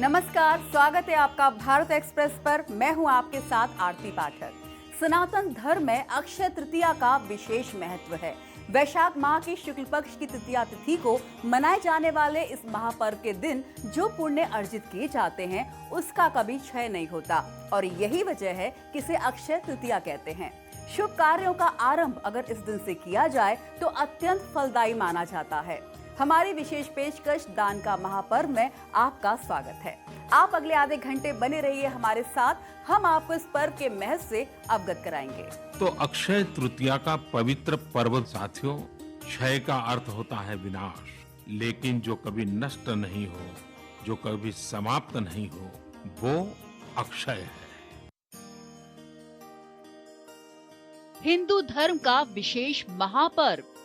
नमस्कार, स्वागत है आपका भारत एक्सप्रेस पर। मैं हूं आपके साथ आरती पाठक। सनातन धर्म में अक्षय तृतीया का विशेष महत्व है। वैशाख माह की शुक्ल पक्ष की तृतीया तिथि को मनाए जाने वाले इस महापर्व के दिन जो पुण्य अर्जित किए जाते हैं उसका कभी क्षय नहीं होता और यही वजह है कि इसे अक्षय तृतीया कहते हैं। शुभ कार्यों का आरंभ अगर इस दिन से किया जाए तो अत्यंत फलदायी माना जाता है। हमारी विशेष पेशकश दान का महापर्व में आपका स्वागत है। आप अगले आधे घंटे बने रहिए हमारे साथ, हम आपको इस पर्व के महत्व से अवगत कराएंगे। तो अक्षय तृतीया का पवित्र पर्व साथियों, क्षय का अर्थ होता है विनाश, लेकिन जो कभी नष्ट नहीं हो, जो कभी समाप्त नहीं हो, वो अक्षय है। हिंदू धर्म का विशेष महापर्व।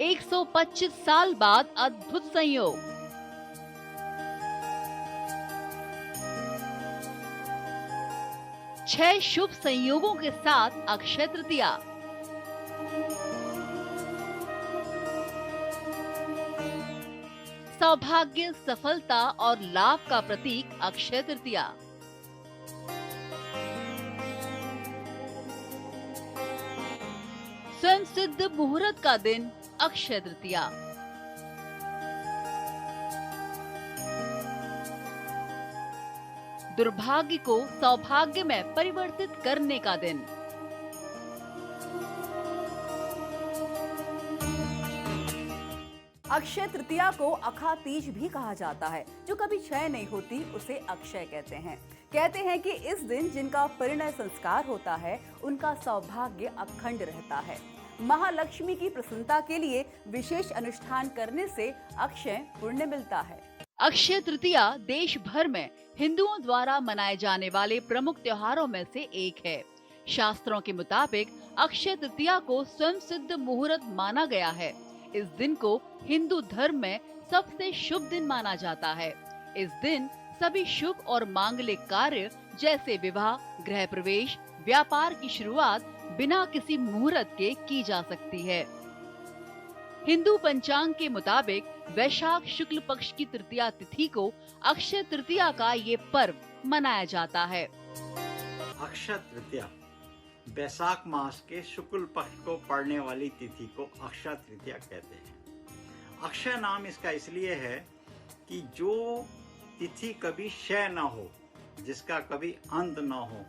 एक 125 साल बाद अद्भुत संयोग। छह शुभ संयोगों के साथ अक्षय तृतीया। सौभाग्य, सफलता और लाभ का प्रतीक अक्षय तृतीया। स्वयं सिद्ध मुहूर्त का दिन अक्षय तृतीया। दुर्भाग्य को सौभाग्य में परिवर्तित करने का दिन। अक्षय तृतीया को अखा तीज भी कहा जाता है। जो कभी क्षय नहीं होती उसे अक्षय कहते हैं। कहते हैं कि इस दिन जिनका परिणय संस्कार होता है उनका सौभाग्य अखंड रहता है। महालक्ष्मी की प्रसन्नता के लिए विशेष अनुष्ठान करने से अक्षय पुण्य मिलता है। अक्षय तृतीया देश भर में हिंदुओं द्वारा मनाए जाने वाले प्रमुख त्योहारों में से एक है। शास्त्रों के मुताबिक अक्षय तृतीया को स्वयं सिद्ध मुहूर्त माना गया है। इस दिन को हिंदू धर्म में सबसे शुभ दिन माना जाता है। इस दिन सभी शुभ और मांगलिक कार्य जैसे विवाह, गृह प्रवेश, व्यापार की शुरुआत बिना किसी मुहूर्त के की जा सकती है। हिंदू पंचांग के मुताबिक वैशाख शुक्ल पक्ष की तृतीया तिथि को अक्षय तृतीया का ये पर्व मनाया जाता है। अक्षय तृतीया वैशाख मास के शुक्ल पक्ष को पड़ने वाली तिथि को अक्षय तृतीया कहते हैं। अक्षय नाम इसका इसलिए है कि जो तिथि कभी क्षय न हो, जिसका कभी अंत न हो,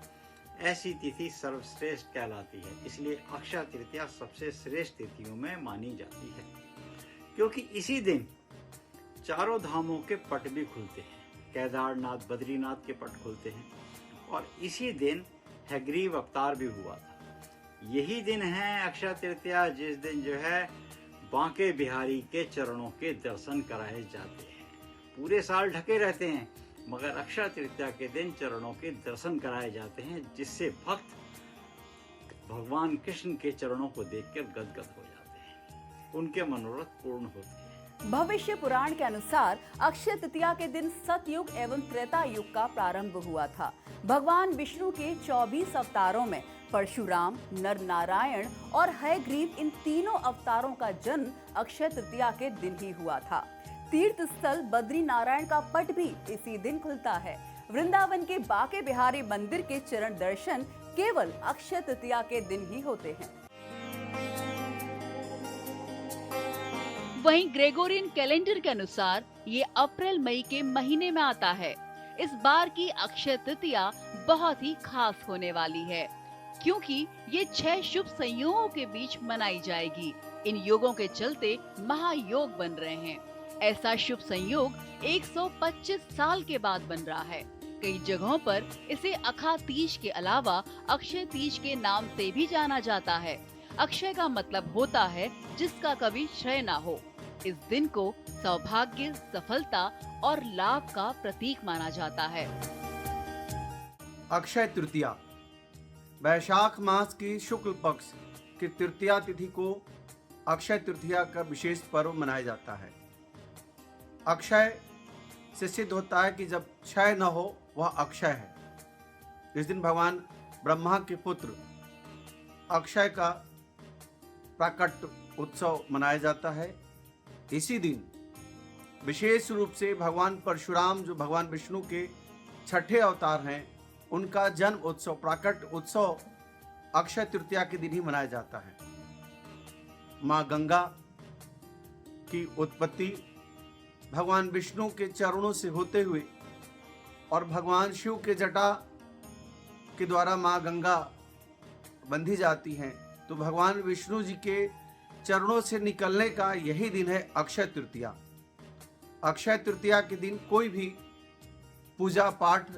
ऐसी तिथि सर्वश्रेष्ठ कहलाती है। इसलिए अक्षय तृतीया सबसे श्रेष्ठ तिथियों में मानी जाती है, क्योंकि इसी दिन चारों धामों के पट भी खुलते हैं। केदारनाथ, बद्रीनाथ के पट खुलते हैं और इसी दिन हयग्रीव अवतार भी हुआ था। यही दिन है अक्षय तृतीया, जिस दिन जो है बांके बिहारी के चरणों के दर्शन कराए जाते हैं। पूरे साल ढके रहते हैं मगर अक्षय तृतीया के दिन चरणों के दर्शन कराए जाते हैं, जिससे भक्त भगवान कृष्ण के चरणों को देखकर गदगद हो जाते हैं, उनके मनोरथ पूर्ण होते हैं। भविष्य पुराण के अनुसार अक्षय तृतीया के दिन सतयुग एवं त्रेता युग का प्रारंभ हुआ था। भगवान विष्णु के 24 अवतारों में परशुराम, नर नारायण और हयग्रीव, इन तीनों अवतारों का जन्म अक्षय तृतीया के दिन ही हुआ था। तीर्थ स्थल बद्री नारायण का पट भी इसी दिन खुलता है। वृंदावन के बांके बिहारी मंदिर के चरण दर्शन केवल अक्षय तृतीया के दिन ही होते हैं। वहीं ग्रेगोरियन कैलेंडर के अनुसार ये अप्रैल मई के महीने में आता है। इस बार की अक्षय तृतीया बहुत ही खास होने वाली है, क्योंकि ये 6 शुभ संयोगों के बीच मनाई जाएगी। इन योगों के चलते महायोग बन रहे हैं। ऐसा शुभ संयोग 125 साल के बाद बन रहा है। कई जगहों पर इसे अखा तीज के अलावा अक्षय तीज के नाम से भी जाना जाता है। अक्षय का मतलब होता है जिसका कभी क्षय ना हो। इस दिन को सौभाग्य, सफलता और लाभ का प्रतीक माना जाता है। अक्षय तृतीया वैशाख मास की शुक्ल पक्ष की तृतीया तिथि को अक्षय तृतीया का विशेष पर्व मनाया जाता है। अक्षय से सिद्ध होता है कि जब क्षय न हो वह अक्षय है। इस दिन भगवान ब्रह्मा के पुत्र अक्षय का प्राकट्य उत्सव मनाया जाता है। इसी दिन विशेष रूप से भगवान परशुराम, जो भगवान विष्णु के छठे अवतार हैं, उनका जन्म उत्सव, प्राकट उत्सव अक्षय तृतीया के दिन ही मनाया जाता है। माँ गंगा की उत्पत्ति भगवान विष्णु के चरणों से होते हुए और भगवान शिव के जटा के द्वारा माँ गंगा बंधी जाती हैं, तो भगवान विष्णु जी के चरणों से निकलने का यही दिन है अक्षय तृतीया। अक्षय तृतीया के दिन कोई भी पूजा पाठ,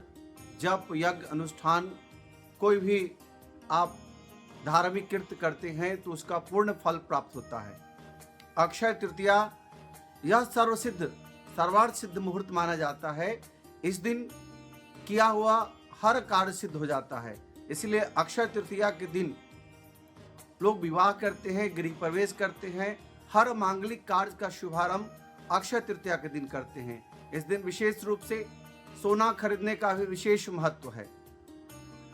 जप, यज्ञ, अनुष्ठान, कोई भी आप धार्मिक कृत्य करते हैं तो उसका पूर्ण फल प्राप्त होता है। अक्षय तृतीया यह सर्वार्थ सिद्ध मुहूर्त माना जाता है। इस दिन किया हुआ हर कार्य सिद्ध हो जाता है। इसलिए अक्षय तृतीया के दिन लोग विवाह करते हैं, गृह प्रवेश करते हैं, हर मांगलिक कार्य का शुभारंभ अक्षय तृतीया के दिन करते हैं। इस दिन विशेष रूप से सोना खरीदने का भी विशेष महत्व है।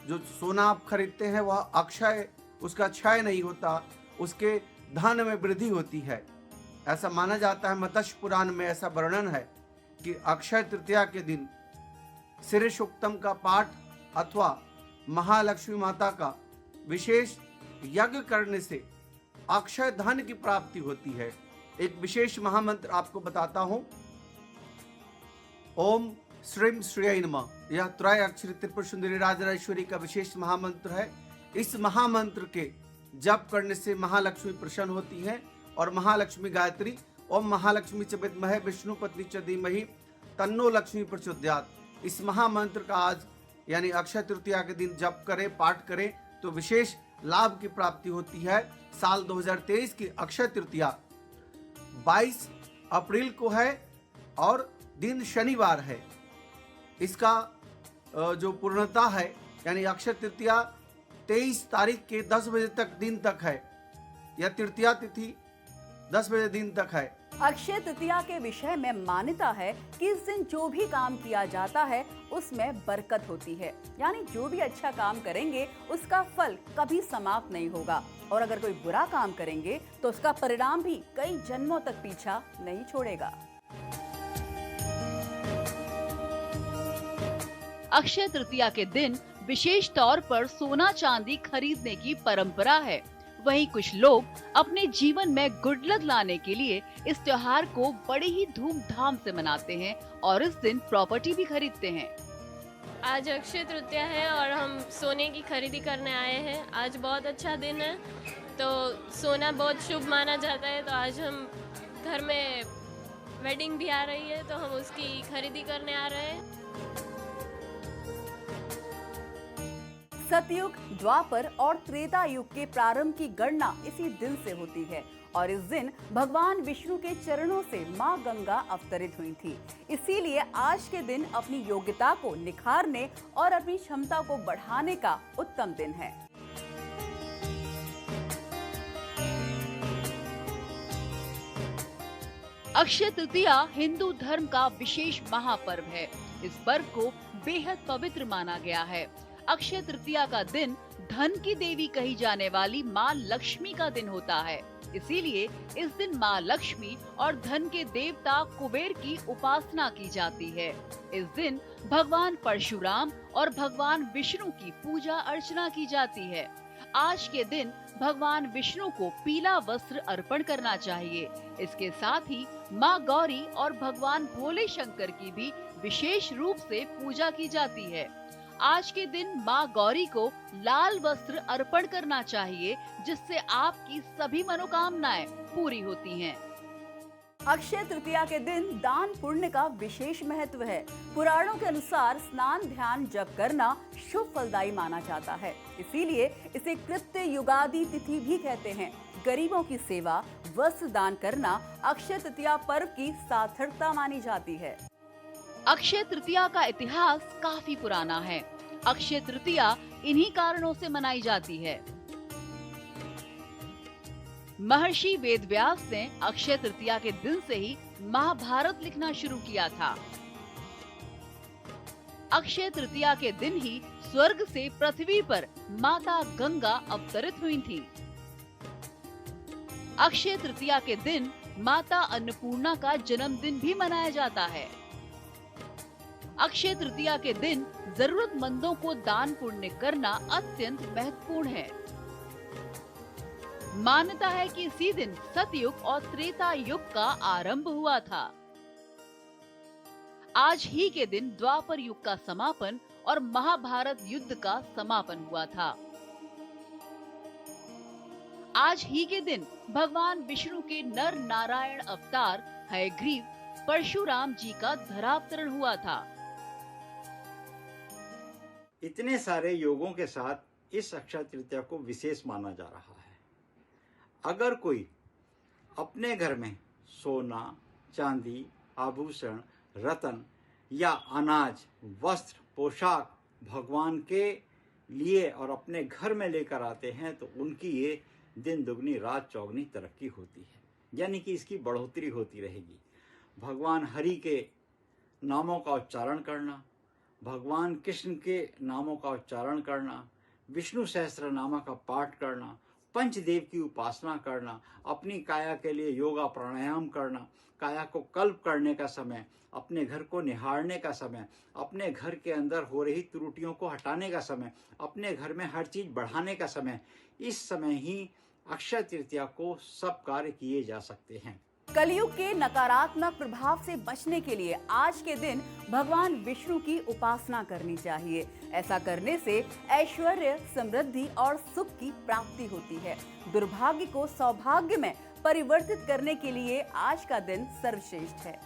जो सोना आप खरीदते हैं वह अक्षय, उसका क्षय नहीं होता, उसके धन में वृद्धि होती है। ऐसा माना जाता है, मत्स्य पुराण में ऐसा वर्णन है कि अक्षय तृतीया के दिन शीर्षोक्तम का पाठ अथवा महालक्ष्मी माता का विशेष यज्ञ करने से अक्षय धन की प्राप्ति होती है। एक विशेष महामंत्र आपको बताता हूं। ओम श्रीम श्रेय नमः, यह त्रय अक्षरी त्रिपुर सुंदरी राजराजेश्वरी का विशेष महामंत्र है। इस महामंत्र के जप करने से महालक्ष्मी प्रसन्न होती है। और महालक्ष्मी गायत्री, ओम महालक्ष्मी च विद्महे विष्णु पत्नी च धीमहि तन्नो लक्ष्मी प्रचोदयात्, इस महामंत्र का आज यानी अक्षय तृतीया के दिन जप करें, पाठ करें तो विशेष लाभ की प्राप्ति होती है। साल 2023 की अक्षय तृतीया 22 अप्रैल को है और दिन शनिवार है। इसका जो पूर्णता है यानी अक्षय तृतीया 23 तारीख के 10 बजे तक दिन तक है, या तृतीया तिथि 10 बजे दिन तक है। अक्षय तृतीया के विषय में मान्यता है कि इस दिन जो भी काम किया जाता है उसमें बरकत होती है, यानी जो भी अच्छा काम करेंगे उसका फल कभी समाप्त नहीं होगा, और अगर कोई बुरा काम करेंगे तो उसका परिणाम भी कई जन्मों तक पीछा नहीं छोड़ेगा। अक्षय तृतीया के दिन विशेष तौर पर सोना चांदी खरीदने की परंपरा है। वहीं कुछ लोग अपने जीवन में गुड लक लाने के लिए इस त्योहार को बड़े ही धूमधाम से मनाते हैं और इस दिन प्रॉपर्टी भी खरीदते हैं। आज अक्षय तृतीया है और हम सोने की खरीदी करने आए हैं। आज बहुत अच्छा दिन है, तो सोना बहुत शुभ माना जाता है, तो आज हम घर में वेडिंग भी आ रही है तो हम उसकी खरीदी करने आ रहे हैं। सतयुग, द्वापर और त्रेता युग के प्रारंभ की गणना इसी दिन से होती है और इस दिन भगवान विष्णु के चरणों से मां गंगा अवतरित हुई थी। इसीलिए आज के दिन अपनी योग्यता को निखारने और अपनी क्षमता को बढ़ाने का उत्तम दिन है। अक्षय तृतीया हिंदू धर्म का विशेष महापर्व है। इस पर्व को बेहद पवित्र माना गया है। अक्षय तृतीया का दिन धन की देवी कही जाने वाली माँ लक्ष्मी का दिन होता है। इसीलिए इस दिन माँ लक्ष्मी और धन के देवता कुबेर की उपासना की जाती है। इस दिन भगवान परशुराम और भगवान विष्णु की पूजा अर्चना की जाती है। आज के दिन भगवान विष्णु को पीला वस्त्र अर्पण करना चाहिए। इसके साथ ही माँ गौरी और भगवान भोले शंकर की भी विशेष रूप से पूजा की जाती है। आज के दिन माँ गौरी को लाल वस्त्र अर्पण करना चाहिए, जिससे आपकी सभी मनोकामनाएं पूरी होती हैं। अक्षय तृतीया के दिन दान पुण्य का विशेष महत्व है। पुराणों के अनुसार स्नान, ध्यान, जप करना शुभ फलदायी माना जाता है। इसीलिए इसे कृत्य युगादि तिथि भी कहते हैं। गरीबों की सेवा, वस्त्र दान करना अक्षय तृतीया पर्व की सार्थकता मानी जाती है। अक्षय तृतीया का इतिहास काफी पुराना है। अक्षय तृतीया इन्हीं कारणों से मनाई जाती है। महर्षि वेदव्यास ने अक्षय तृतीया के दिन से ही महाभारत लिखना शुरू किया था। अक्षय तृतीया के दिन ही स्वर्ग से पृथ्वी पर माता गंगा अवतरित हुई थी। अक्षय तृतीया के दिन माता अन्नपूर्णा का जन्मदिन भी मनाया जाता है। अक्षय तृतीया के दिन जरूरतमंदों को दान पुण्य करना अत्यंत महत्वपूर्ण है। मान्यता है कि इसी दिन सतयुग और त्रेता युग का आरंभ हुआ था। आज ही के दिन द्वापर युग का समापन और महाभारत युद्ध का समापन हुआ था। आज ही के दिन भगवान विष्णु के नर नारायण अवतार हयग्रीव परशुराम जी का धरावतरण हुआ था। इतने सारे योगों के साथ इस अक्षय तृतीया को विशेष माना जा रहा है। अगर कोई अपने घर में सोना, चांदी, आभूषण, रत्न या अनाज, वस्त्र, पोशाक भगवान के लिए और अपने घर में लेकर आते हैं तो उनकी ये दिन दुगनी रात चौगनी तरक्की होती है, यानी कि इसकी बढ़ोतरी होती रहेगी। भगवान हरि के नामों का उच्चारण करना, भगवान कृष्ण के नामों का उच्चारण करना, विष्णु सहस्त्र नाम का पाठ करना, पंचदेव की उपासना करना, अपनी काया के लिए योगा प्राणायाम करना, काया को कल्प करने का समय, अपने घर को निहारने का समय, अपने घर के अंदर हो रही त्रुटियों को हटाने का समय, अपने घर में हर चीज बढ़ाने का समय, इस समय ही अक्षय तृतीया को सब कार्य किए जा सकते हैं। कलयुग के नकारात्मक प्रभाव से बचने के लिए आज के दिन भगवान विष्णु की उपासना करनी चाहिए। ऐसा करने से ऐश्वर्य, समृद्धि और सुख की प्राप्ति होती है। दुर्भाग्य को सौभाग्य में परिवर्तित करने के लिए आज का दिन सर्वश्रेष्ठ है।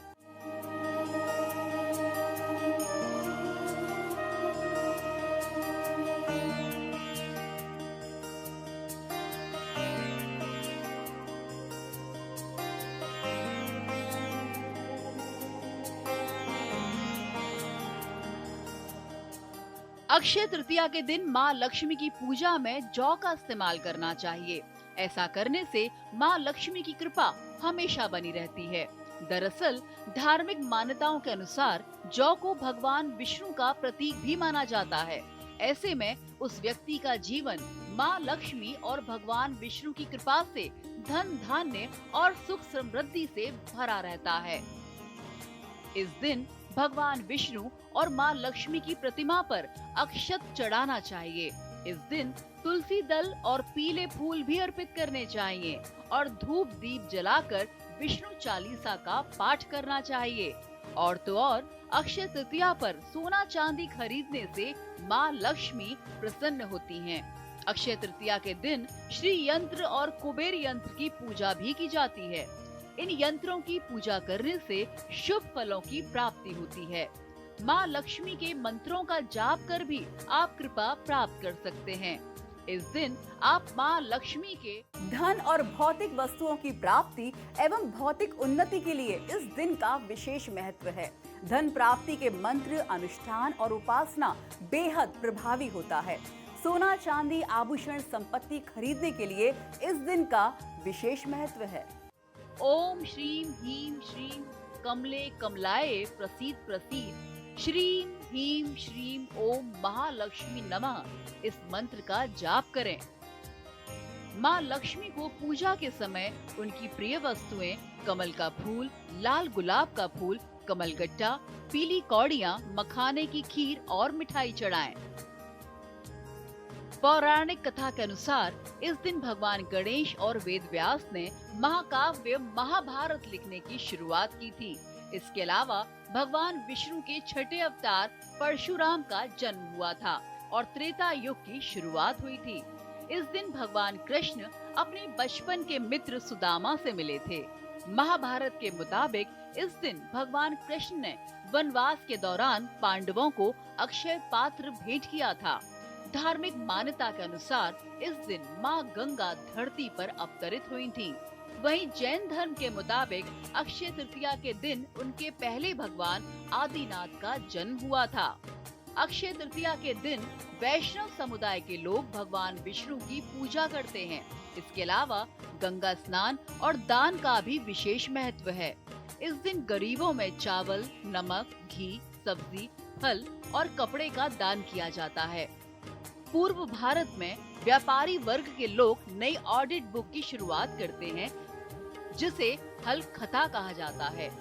अक्षय तृतीया के दिन माँ लक्ष्मी की पूजा में जौ का इस्तेमाल करना चाहिए। ऐसा करने से माँ लक्ष्मी की कृपा हमेशा बनी रहती है। दरअसल धार्मिक मान्यताओं के अनुसार जौ को भगवान विष्णु का प्रतीक भी माना जाता है। ऐसे में उस व्यक्ति का जीवन माँ लक्ष्मी और भगवान विष्णु की कृपा से धन धान्य और सुख समृद्धि से भरा रहता है। इस दिन भगवान विष्णु और माँ लक्ष्मी की प्रतिमा पर अक्षत चढ़ाना चाहिए। इस दिन तुलसी दल और पीले फूल भी अर्पित करने चाहिए और धूप दीप जलाकर विष्णु चालीसा का पाठ करना चाहिए। और तो और अक्षय तृतीया पर सोना चांदी खरीदने से माँ लक्ष्मी प्रसन्न होती हैं। अक्षय तृतीया के दिन श्री यंत्र और कुबेर यंत्र की पूजा भी की जाती है। इन यंत्रों की पूजा करने से शुभ फलों की प्राप्ति होती है। माँ लक्ष्मी के मंत्रों का जाप कर भी आप कृपा प्राप्त कर सकते हैं। इस दिन आप माँ लक्ष्मी के धन और भौतिक वस्तुओं की प्राप्ति एवं भौतिक उन्नति के लिए इस दिन का विशेष महत्व है। धन प्राप्ति के मंत्र, अनुष्ठान और उपासना बेहद प्रभावी होता है। सोना, चांदी, आभूषण, संपत्ति खरीदने के लिए इस दिन का विशेष महत्व है। ओम श्रीम ह्रीम श्रीम कमले कमलाये प्रसीद प्रसीद श्रीम ह्रीम श्रीम ओम महालक्ष्मी नमः इस मंत्र का जाप करें। माँ लक्ष्मी को पूजा के समय उनकी प्रिय वस्तुएं कमल का फूल, लाल गुलाब का फूल, कमलगट्टा, पीली कौड़ियाँ, मखाने की खीर और मिठाई चढ़ाएं। पौराणिक कथा के अनुसार इस दिन भगवान गणेश और वेद व्यास ने महाकाव्य महाभारत लिखने की शुरुआत की थी। इसके अलावा भगवान विष्णु के छठे अवतार परशुराम का जन्म हुआ था और त्रेता युग की शुरुआत हुई थी। इस दिन भगवान कृष्ण अपने बचपन के मित्र सुदामा से मिले थे। महाभारत के मुताबिक इस दिन भगवान कृष्ण ने वनवास के दौरान पांडवों को अक्षय पात्र भेंट किया था। धार्मिक मान्यता के अनुसार इस दिन माँ गंगा धरती पर अवतरित हुई थीं। वहीं जैन धर्म के मुताबिक अक्षय तृतीया के दिन उनके पहले भगवान आदिनाथ का जन्म हुआ था। अक्षय तृतीया के दिन वैष्णव समुदाय के लोग भगवान विष्णु की पूजा करते हैं। इसके अलावा गंगा स्नान और दान का भी विशेष महत्व है। इस दिन गरीबों में चावल, नमक, घी, सब्जी, फल और कपड़े का दान किया जाता है। पूर्व भारत में व्यापारी वर्ग के लोग नई ऑडिट बुक की शुरुआत करते हैं, जिसे हल खता कहा जाता है।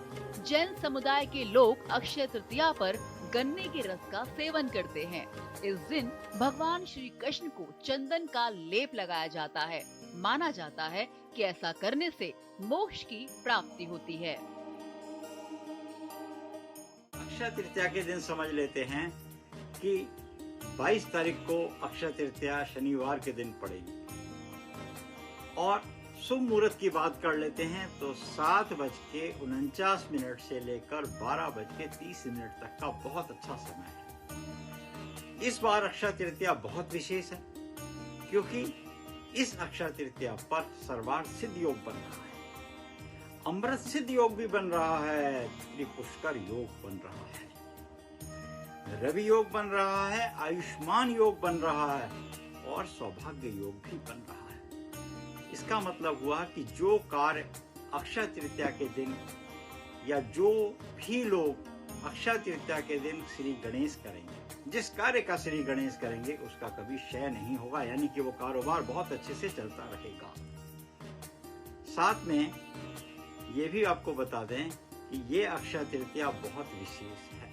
जैन समुदाय के लोग अक्षय तृतीया पर गन्ने के रस का सेवन करते हैं। इस दिन भगवान श्री कृष्ण को चंदन का लेप लगाया जाता है। माना जाता है कि ऐसा करने से मोक्ष की प्राप्ति होती है। अक्षय तृतीया के दिन समझ लेते हैं कि 22 तारीख को अक्षय तृतीया शनिवार के दिन पड़ेगी। और शुभ मुहूर्त की बात कर लेते हैं तो 7:49 से लेकर 12:30 तक का बहुत अच्छा समय है। इस बार अक्षय तृतीया बहुत विशेष है क्योंकि इस अक्षय तृतीया पर सर्वार्थ सिद्ध योग बन रहा है, अमृत सिद्ध योग भी बन रहा है, त्रिपुष्कर योग बन रहा है, रवि योग बन रहा है, आयुष्मान योग बन रहा है और सौभाग्य योग भी बन रहा है। इसका मतलब हुआ कि जो कार्य अक्षय तृतीया के दिन या जो भी लोग अक्षय तृतीया के दिन श्री गणेश करेंगे, जिस कार्य का श्री गणेश करेंगे उसका कभी क्षय नहीं होगा, यानी कि वो कारोबार बहुत अच्छे से चलता रहेगा। साथ में ये भी आपको बता दें कि ये अक्षय तृतीया बहुत विशेष है।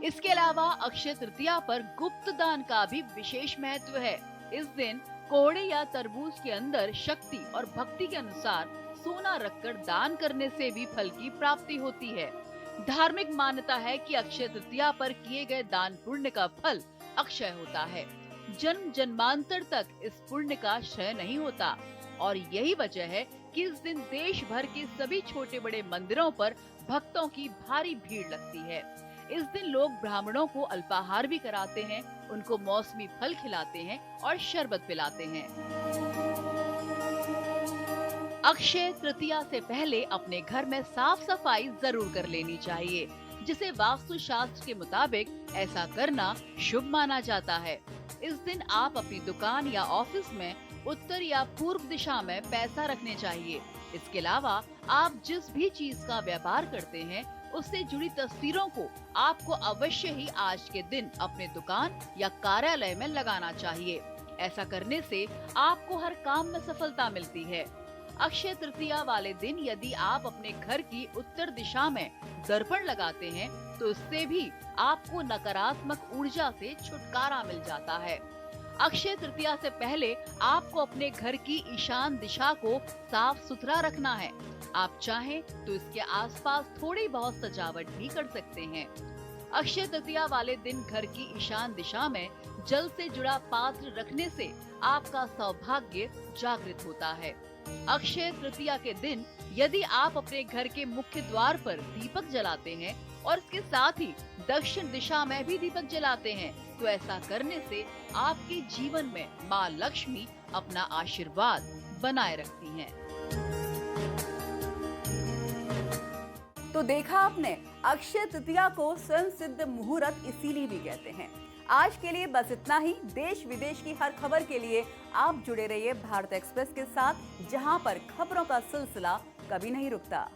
इसके अलावा अक्षय तृतीया पर गुप्त दान का भी विशेष महत्व है। इस दिन कोहड़े या तरबूज के अंदर शक्ति और भक्ति के अनुसार सोना रखकर दान करने से भी फल की प्राप्ति होती है। धार्मिक मान्यता है कि अक्षय तृतीया पर किए गए दान पुण्य का फल अक्षय होता है। जन्म जन्मांतर तक इस पुण्य का क्षय नहीं होता और यही वजह है कि इस दिन देश भर के सभी छोटे बड़े मंदिरों पर भक्तों की भारी भीड़ लगती है। इस दिन लोग ब्राह्मणों को अल्पाहार भी कराते हैं, उनको मौसमी फल खिलाते हैं और शरबत पिलाते हैं। अक्षय तृतीया से पहले अपने घर में साफ सफाई जरूर कर लेनी चाहिए, जिसे वास्तु शास्त्र के मुताबिक ऐसा करना शुभ माना जाता है। इस दिन आप अपनी दुकान या ऑफिस में उत्तर या पूर्व दिशा में पैसा रखने चाहिए। इसके अलावा आप जिस भी चीज का व्यापार करते हैं उससे जुड़ी तस्वीरों को आपको अवश्य ही आज के दिन अपने दुकान या कार्यालय में लगाना चाहिए। ऐसा करने से आपको हर काम में सफलता मिलती है। अक्षय तृतीया वाले दिन यदि आप अपने घर की उत्तर दिशा में दर्पण लगाते हैं तो इससे भी आपको नकारात्मक ऊर्जा से छुटकारा मिल जाता है। अक्षय तृतीया से पहले आपको अपने घर की ईशान दिशा को साफ सुथरा रखना है। आप चाहें तो इसके आसपास थोड़ी बहुत सजावट भी कर सकते हैं। अक्षय तृतीया वाले दिन घर की ईशान दिशा में जल से जुड़ा पात्र रखने से आपका सौभाग्य जागृत होता है। अक्षय तृतीया के दिन यदि आप अपने घर के मुख्य द्वार पर दीपक जलाते हैं और इसके साथ ही दक्षिण दिशा में भी दीपक जलाते हैं तो ऐसा करने से आपके जीवन में माँ लक्ष्मी अपना आशीर्वाद बनाए रखती हैं। तो देखा आपने, अक्षय तृतीया को स्वयं सिद्ध मुहूर्त इसीलिए भी कहते हैं। आज के लिए बस इतना ही। देश विदेश की हर खबर के लिए आप जुड़े रहिए भारत एक्सप्रेस के साथ, जहां पर खबरों का सिलसिला कभी नहीं रुकता।